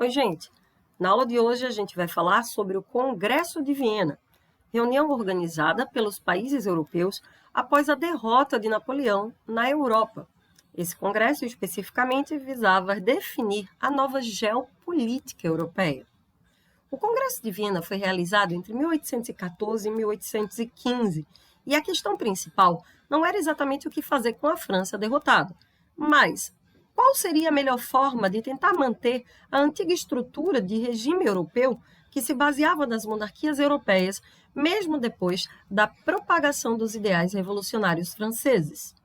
Oi, gente! Na aula de hoje a gente vai falar sobre o Congresso de Viena, reunião organizada pelos países europeus após a derrota de Napoleão na Europa. Esse congresso especificamente visava definir a nova geopolítica europeia. O Congresso de Viena foi realizado entre 1814 e 1815, e a questão principal não era exatamente o que fazer com a França derrotada, mas qual seria a melhor forma de tentar manter a antiga estrutura de regime europeu que se baseava nas monarquias europeias, mesmo depois da propagação dos ideais revolucionários franceses.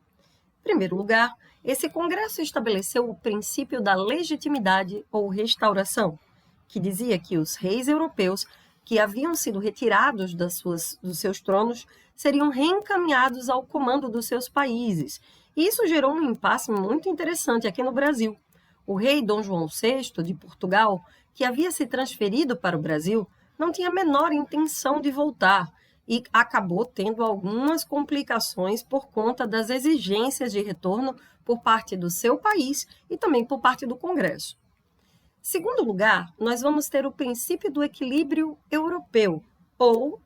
Em primeiro lugar, esse congresso estabeleceu o princípio da legitimidade ou restauração, que dizia que os reis europeus que haviam sido retirados dos seus tronos seriam reencaminhados ao comando dos seus países. E isso gerou um impasse muito interessante aqui no Brasil. O rei Dom João VI, de Portugal, que havia se transferido para o Brasil, não tinha a menor intenção de voltar e acabou tendo algumas complicações por conta das exigências de retorno por parte do seu país e também por parte do Congresso. Segundo lugar, nós vamos ter o princípio do equilíbrio europeu, ou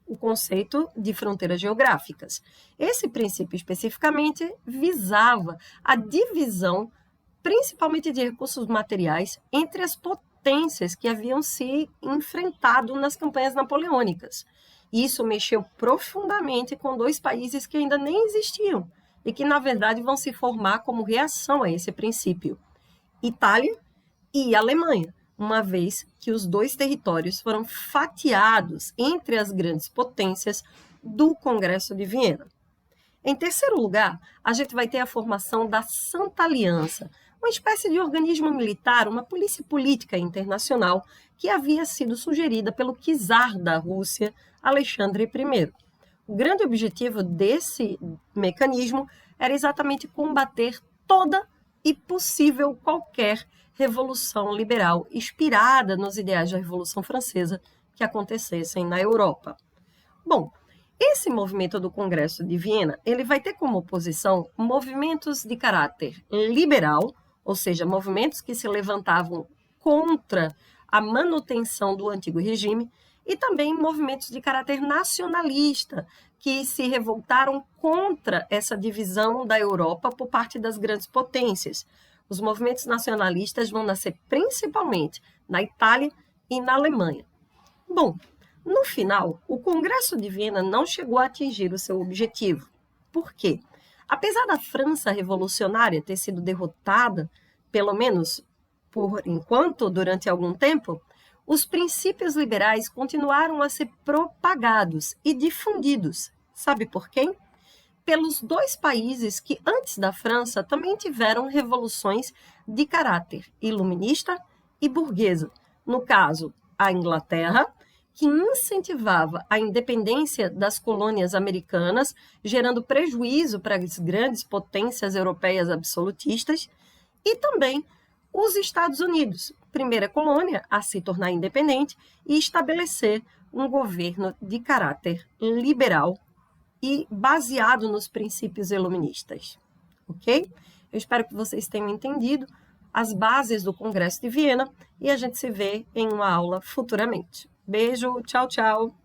o conceito de fronteiras geográficas. Esse princípio especificamente visava a divisão, principalmente de recursos materiais, entre as potências que haviam se enfrentado nas campanhas napoleônicas. Isso mexeu profundamente com dois países que ainda nem existiam e que, na verdade, vão se formar como reação a esse princípio: Itália e Alemanha, uma vez que os dois territórios foram fatiados entre as grandes potências do Congresso de Viena. Em terceiro lugar, a gente vai ter a formação da Santa Aliança, uma espécie de organismo militar, uma polícia política internacional que havia sido sugerida pelo czar da Rússia, Alexandre I. O grande objetivo desse mecanismo era exatamente combater toda e possível qualquer revolução liberal inspirada nos ideais da Revolução Francesa que acontecessem na Europa. Bom, esse movimento do Congresso de Viena, ele vai ter como oposição movimentos de caráter liberal, ou seja, movimentos que se levantavam contra a manutenção do antigo regime, e também movimentos de caráter nacionalista, que se revoltaram contra essa divisão da Europa por parte das grandes potências. Os movimentos nacionalistas vão nascer principalmente na Itália e na Alemanha. Bom, no final, o Congresso de Viena não chegou a atingir o seu objetivo. Por quê? Apesar da França revolucionária ter sido derrotada, pelo menos por enquanto, durante algum tempo, os princípios liberais continuaram a ser propagados e difundidos. Sabe por quem? Pelos dois países que, antes da França, também tiveram revoluções de caráter iluminista e burguesa. No caso, a Inglaterra, que incentivava a independência das colônias americanas, gerando prejuízo para as grandes potências europeias absolutistas, e também os Estados Unidos, primeira colônia a se tornar independente e estabelecer um governo de caráter liberal e baseado nos princípios iluministas, ok? Eu espero que vocês tenham entendido as bases do Congresso de Viena e a gente se vê em uma aula futuramente. Beijo, tchau, tchau!